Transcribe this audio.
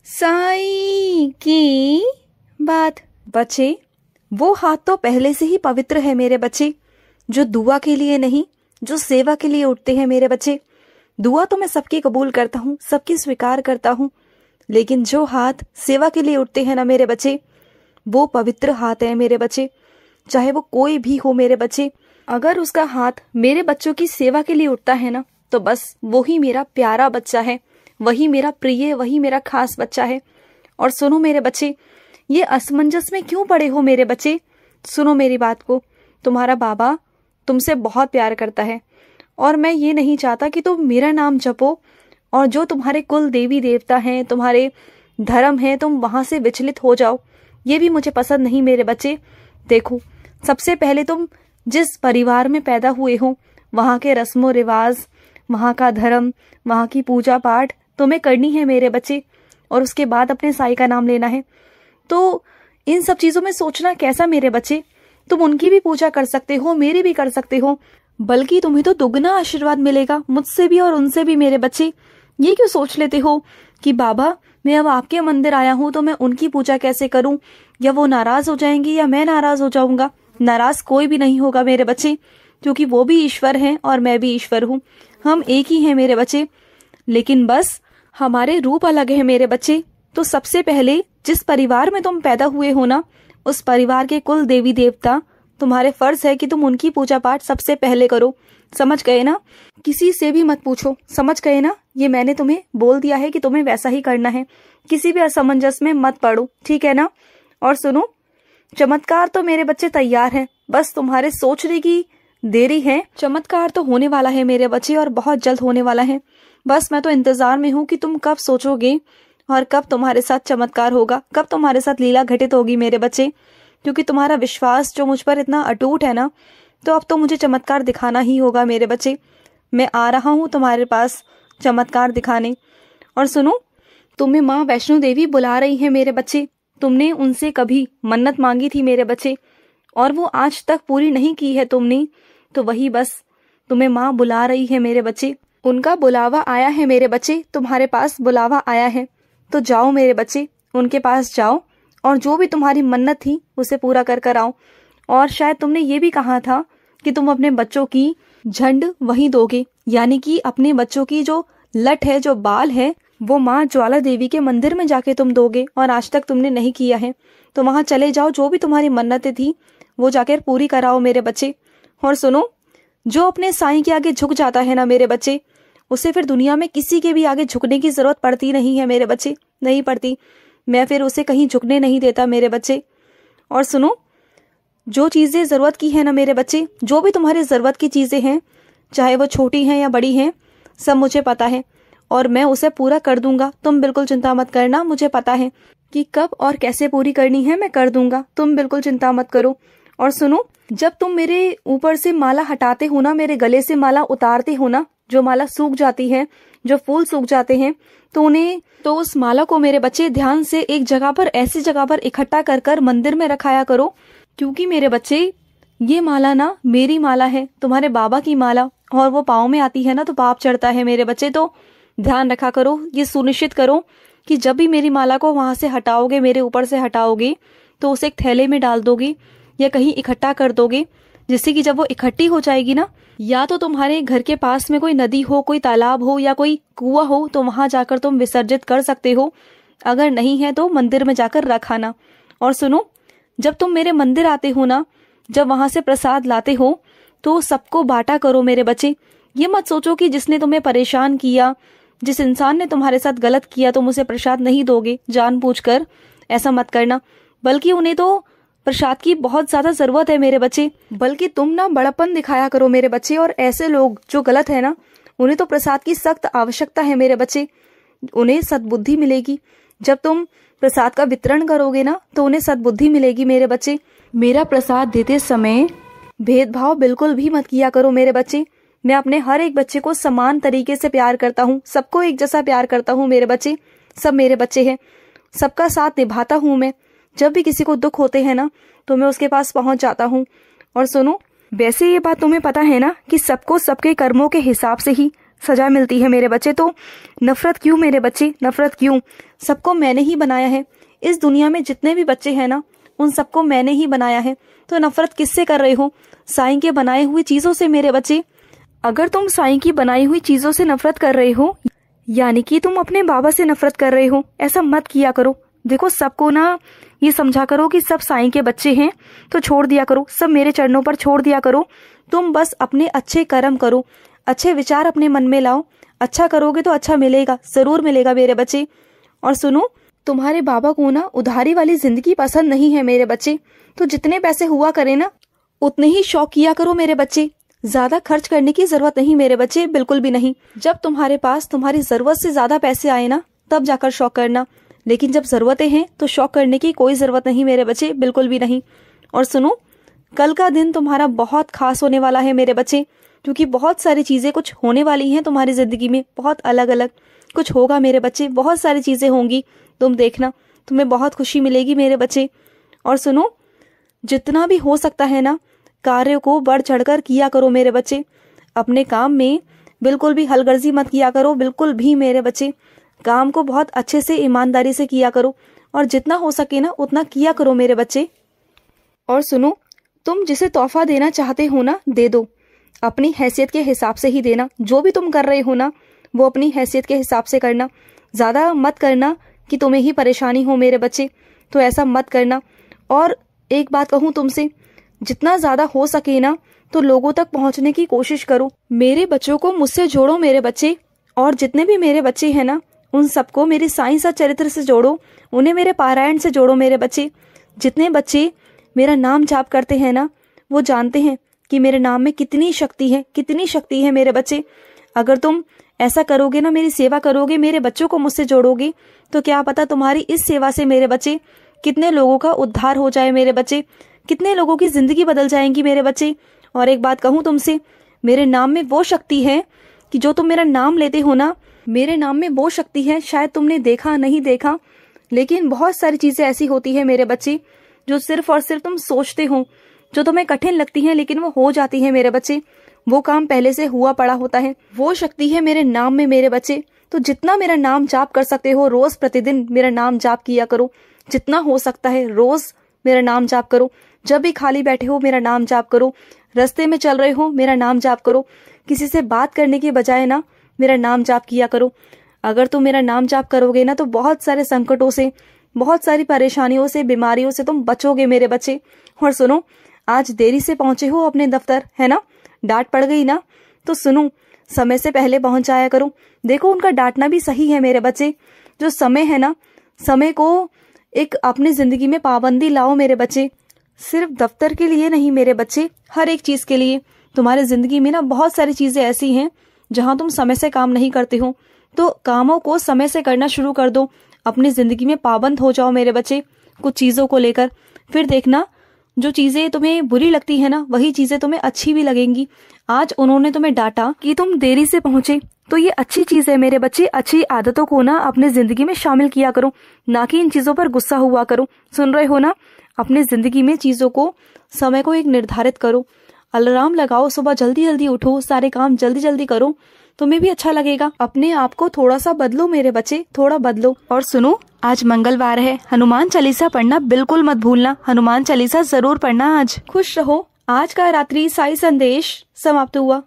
साईं की बात। बच्चे, वो हाथ तो पहले से ही पवित्र है मेरे बच्चे, जो दुआ के लिए नहीं, जो सेवा के लिए उठते हैं मेरे बच्चे। दुआ तो मैं सबकी कबूल करता हूँ, सबकी स्वीकार करता हूँ, लेकिन जो हाथ सेवा के लिए उठते हैं ना मेरे बच्चे, वो पवित्र हाथ है मेरे बच्चे। चाहे वो कोई भी हो मेरे बच्चे, अगर उसका हाथ मेरे बच्चों की सेवा के लिए उठता है ना, तो बस वो ही मेरा प्यारा बच्चा है, वही मेरा प्रिय, वही मेरा खास बच्चा है। और सुनो मेरे बच्चे, ये असमंजस में क्यों पड़े हो मेरे बच्चे? सुनो मेरी बात को, तुम्हारा बाबा तुमसे बहुत प्यार करता है, और मैं ये नहीं चाहता कि तुम मेरा नाम जपो और जो तुम्हारे कुल देवी देवता हैं, तुम्हारे धर्म है, तुम वहां से विचलित हो जाओ। ये भी मुझे पसंद नहीं मेरे बच्चे। देखो, सबसे पहले तुम जिस परिवार में पैदा हुए हो, वहां के रस्मों रिवाज, वहां का धर्म, वहां की पूजा पाठ तुम्हें करनी है मेरे बच्चे, और उसके बाद अपने साईं का नाम लेना है। तो इन सब चीजों में सोचना कैसा मेरे बच्चे? तुम उनकी भी पूजा कर सकते हो, मेरी भी कर सकते हो, बल्कि तुम्हें तो दुगना आशीर्वाद मिलेगा, मुझसे भी और उनसे भी मेरे बच्चे। ये क्यों सोच लेते हो कि बाबा मैं अब आपके मंदिर आया हूँ तो मैं उनकी पूजा कैसे करूं, या वो नाराज हो जाएंगी या मैं नाराज हो जाऊंगा? नाराज कोई भी नहीं होगा मेरे बच्चे, क्योंकि वो भी ईश्वर हैं और मैं भी ईश्वर हूँ। हम एक ही हैं मेरे बच्चे, लेकिन बस हमारे रूप अलग है मेरे बच्चे। तो सबसे पहले जिस परिवार में तुम पैदा हुए हो ना, उस परिवार के कुल देवी देवता, तुम्हारे फर्ज है कि तुम उनकी पूजा पाठ सबसे पहले करो। समझ गए ना? किसी से भी मत पूछो, समझ गए ना? ये मैंने तुम्हें बोल दिया है कि तुम्हें वैसा ही करना है। किसी भी असमंजस में मत पड़ो, ठीक है ना? और सुनो, चमत्कार तो मेरे बच्चे तैयार हैं, बस तुम्हारे सोचने की देरी है। चमत्कार तो होने वाला है मेरे बच्चे, और बहुत जल्द होने वाला है। बस मैं तो इंतजार में हूँ कि तुम कब सोचोगे और कब तुम्हारे साथ चमत्कार होगा, कब तुम्हारे साथ लीला घटित होगी मेरे बच्चे। क्योंकि तुम्हारा विश्वास जो मुझ पर इतना अटूट है ना, तो अब तो मुझे चमत्कार दिखाना ही होगा मेरे बच्चे। मैं आ रहा हूँ तुम्हारे पास चमत्कार दिखाने। और सुनो, तुम्हें माँ वैष्णो देवी बुला रही है मेरे बच्चे। तुमने उनसे कभी मन्नत मांगी थी मेरे बच्चे, और वो आज तक पूरी नहीं की है तुमने, तो वही बस तुम्हें माँ बुला रही है मेरे बच्चे। उनका बुलावा आया है मेरे बच्चे, तुम्हारे पास बुलावा आया है। तो जाओ मेरे बच्चे, उनके पास जाओ और जो भी तुम्हारी मन्नत थी उसे पूरा कर कर आओ। और शायद तुमने ये भी कहा था कि तुम अपने बच्चों की झंड वहीं दोगे, यानी कि अपने बच्चों की जो लट है, जो बाल है, वो माँ ज्वाला देवी के मंदिर में जाके तुम दोगे, और आज तक तुमने नहीं किया है। तो वहां चले जाओ, जो भी तुम्हारी मन्नतें थी वो जाकर पूरी कराओ मेरे बच्चे। और सुनो, जो अपने साईं के आगे झुक जाता है ना मेरे बच्चे, उसे फिर दुनिया में किसी के भी आगे झुकने की जरूरत पड़ती नहीं है मेरे बच्चे, नहीं पड़ती। मैं फिर उसे कहीं झुकने नहीं देता मेरे बच्चे। और सुनो, जो चीजें जरूरत की है ना मेरे बच्चे, जो भी तुम्हारी जरूरत की चीजें हैं, चाहे वो छोटी हैं या बड़ी हैं, सब मुझे पता है और मैं उसे पूरा कर दूंगा। तुम बिल्कुल चिंता मत करना, मुझे पता है कि कब और कैसे पूरी करनी है, मैं कर दूंगा। तुम बिल्कुल चिंता मत करो। और सुनो, जब तुम मेरे ऊपर से माला हटाते हो ना, मेरे गले से माला उतारते हो ना, जो माला सूख जाती है, जो फूल सूख जाते हैं, तो उस माला को मेरे बच्चे ध्यान से एक जगह पर, ऐसी जगह पर इकट्ठा कर कर मंदिर में रखाया करो। क्योंकि मेरे बच्चे, ये माला ना मेरी माला है, तुम्हारे बाबा की माला, और वो पाँव में आती है ना तो पाप चढ़ता है मेरे बच्चे। तो ध्यान रखा करो, ये सुनिश्चित करो कि जब भी मेरी माला को वहां से हटाओगे, मेरे ऊपर से हटाओगे, तो उसे एक थैले में डाल दोगे या कहीं इकट्ठा कर दोगे, जिससे कि जब वो इकट्ठी हो जाएगी ना, या तो तुम्हारे घर के पास में कोई नदी हो, कोई तालाब हो या कोई कुआं हो, तो वहां जाकर तुम विसर्जित कर सकते हो। अगर नहीं है तो मंदिर में जाकर रख आना। और सुनो, जब तुम मेरे मंदिर आते हो ना, जब वहां से प्रसाद लाते हो, तो सबको बांटा करो मेरे बच्चे। ये मत सोचो कि जिसने तुम्हें परेशान किया, जिस इंसान ने तुम्हारे साथ गलत किया, तुम उसे प्रसाद नहीं दोगे जानबूझकर, ऐसा मत करना। बल्कि उन्हें तो प्रसाद की बहुत ज्यादा जरूरत है मेरे बच्चे। बल्कि तुम ना बड़प्पन दिखाया करो मेरे बच्चे, और ऐसे लोग जो गलत है ना, उन्हें तो प्रसाद की सख्त आवश्यकता है मेरे बच्चे। उन्हें सद्बुद्धि मिलेगी जब तुम प्रसाद का वितरण करोगे ना, तो उन्हें सद्बुद्धि मिलेगी मेरे बच्चे। मेरा प्रसाद देते समय भेदभाव बिल्कुल भी मत किया करो मेरे बच्चे। मैं अपने हर एक बच्चे को समान तरीके से प्यार करता हूँ, सबको एक जैसा प्यार करता हूँ मेरे बच्चे। सब मेरे बच्चे हैं, सबका साथ निभाता हूँ मैं। जब भी किसी को दुख होते हैं ना, तो मैं उसके पास पहुंच जाता हूँ। और सुनो, वैसे ये बात तुम्हें पता है ना कि सबको सबके कर्मों के हिसाब से ही सजा मिलती है मेरे बच्चे। तो नफरत क्यों मेरे बच्चे, नफरत क्यों? सबको मैंने ही बनाया है। इस दुनिया में जितने भी बच्चे हैं ना, उन सबको मैंने ही बनाया है। तो नफरत किससे कर रहे हो? साईं के बनाए हुई चीजों से मेरे बच्चे। अगर तुम साईं की बनाई हुई चीजों से नफरत कर रहे हो, यानी कि तुम अपने बाबा से नफरत कर रहे हो। ऐसा मत किया करो। देखो, सबको ना ये समझा करो कि सब साईं के बच्चे हैं, तो छोड़ दिया करो, सब मेरे चरणों पर छोड़ दिया करो। तुम बस अपने अच्छे कर्म करो, अच्छे विचार अपने मन में लाओ। अच्छा करोगे तो अच्छा मिलेगा, जरूर मिलेगा मेरे बच्चे। और सुनो, तुम्हारे बाबा को ना उधारी वाली जिंदगी पसंद नहीं है मेरे बच्चे। तो जितने पैसे हुआ करे ना, उतने ही शौक किया करो मेरे बच्चे। ज्यादा खर्च करने की जरूरत नहीं मेरे बच्चे, बिल्कुल भी नहीं। जब तुम्हारे पास तुम्हारी जरूरत से ज्यादा पैसे आए ना, तब जाकर शौक करना। लेकिन जब जरूरतें हैं तो शौक करने की कोई जरूरत नहीं मेरे बच्चे, बिल्कुल भी नहीं। और सुनो, कल का दिन तुम्हारा बहुत खास होने वाला है मेरे बच्चे, क्योंकि बहुत सारी चीजें कुछ होने वाली हैं तुम्हारी जिंदगी में। बहुत अलग अलग कुछ होगा मेरे बच्चे, बहुत सारी चीजें होंगी। तुम देखना, तुम्हें बहुत खुशी मिलेगी मेरे बच्चे। और सुनो, जितना भी हो सकता है ना, कार्यों को बढ़ चढ़कर किया करो मेरे बच्चे। अपने काम में बिल्कुल भी हलगर्जी मत किया करो, बिल्कुल भी मेरे बच्चे। काम को बहुत अच्छे से ईमानदारी से किया करो, और जितना हो सके ना उतना किया करो मेरे बच्चे। और सुनो, तुम जिसे तोहफा देना चाहते हो ना, दे दो। अपनी हैसियत के हिसाब से ही देना। जो भी तुम कर रहे हो ना, वो अपनी हैसियत के हिसाब से करना। ज्यादा मत करना कि तुम्हें ही परेशानी हो मेरे बच्चे, तो ऐसा मत करना। और एक बात कहूँ तुमसे, जितना ज्यादा हो सके ना, तो लोगों तक पहुंचने की कोशिश करो। मेरे बच्चों को मुझसे जोड़ो मेरे बच्चे। और जितने भी मेरे बच्चे हैं ना, उन सबको मेरे साईं चरित्र से जोड़ो, उन्हें मेरे पारायण से जोड़ो मेरे बच्चे। जितने बच्चे मेरा नाम जाप करते हैं ना, वो जानते हैं कि मेरे नाम में कितनी शक्ति है, कितनी शक्ति है मेरे बच्चे। अगर तुम ऐसा करोगे ना, मेरी सेवा करोगे, मेरे बच्चों को मुझसे जोड़ोगे, तो क्या पता तुम्हारी इस सेवा से मेरे बच्चे कितने लोगों का उद्धार हो जाए मेरे बच्चे, कितने लोगों की जिंदगी बदल जाएंगी मेरे बच्चे। और एक बात कहूँ तुमसे, मेरे नाम में वो शक्ति है कि जो तुम मेरा नाम लेते हो ना, मेरे नाम में वो शक्ति है, शायद तुमने देखा नहीं देखा, लेकिन बहुत सारी चीजें ऐसी होती है मेरे बच्चे जो सिर्फ और सिर्फ तुम सोचते हो, जो तुम्हें कठिन लगती है, लेकिन वो हो जाती है मेरे बच्चे। वो काम पहले से हुआ पड़ा होता है। वो शक्ति है मेरे नाम में मेरे बच्चे। तो जितना मेरा नाम जाप कर सकते हो, रोज प्रतिदिन मेरा नाम जाप किया करो। जितना हो सकता है रोज मेरा नाम जाप करो। जब भी खाली बैठे हो मेरा नाम जाप करो। रास्ते में चल रहे हो मेरा नाम जाप करो। किसी से बात करने के बजाय ना मेरा नाम जाप किया करो। अगर तुम मेरा नाम जाप करोगे ना, तो बहुत सारे संकटों से, बहुत सारी परेशानियों से, बीमारियों से तुम बचोगे मेरे बच्चे। और सुनो, आज देरी से पहुंचे हो अपने दफ्तर, है ना, डांट पड़ गई ना, तो सुनो, समय से पहले पहुंच जाया करो। देखो, उनका डांटना भी सही है मेरे बच्चे। जो समय है ना, समय को एक अपनी जिंदगी में पाबंदी लाओ मेरे बच्चे। सिर्फ दफ्तर के लिए नहीं मेरे बच्चे, हर एक चीज के लिए। तुम्हारी जिंदगी में ना बहुत सारी चीजें ऐसी हैं जहां तुम समय से काम नहीं करते हो, तो कामों को समय से करना शुरू कर दो। अपनी जिंदगी में पाबंद हो जाओ मेरे बच्चे कुछ चीजों को लेकर। फिर देखना, जो चीजें तुम्हें बुरी लगती है ना, वही चीजें तुम्हें अच्छी भी लगेंगी। आज उन्होंने तुम्हें डांटा कि तुम देरी से पहुंचे, तो ये अच्छी चीज है मेरे बच्चे। अच्छी आदतों को ना अपने जिंदगी में शामिल किया करो, ना कि इन चीजों पर गुस्सा हुआ करो। सुन रहे हो ना? अपने जिंदगी में चीजों को, समय को एक निर्धारित करो। अलार्म लगाओ, सुबह जल्दी जल्दी उठो, सारे काम जल्दी जल्दी करो, तुम्हें भी अच्छा लगेगा। अपने आप को थोड़ा सा बदलो मेरे बच्चे, थोड़ा बदलो। और सुनो, आज मंगलवार है, हनुमान चालीसा पढ़ना बिल्कुल मत भूलना। हनुमान चालीसा जरूर पढ़ना आज। खुश रहो। आज का रात्रि साई संदेश समाप्त हुआ।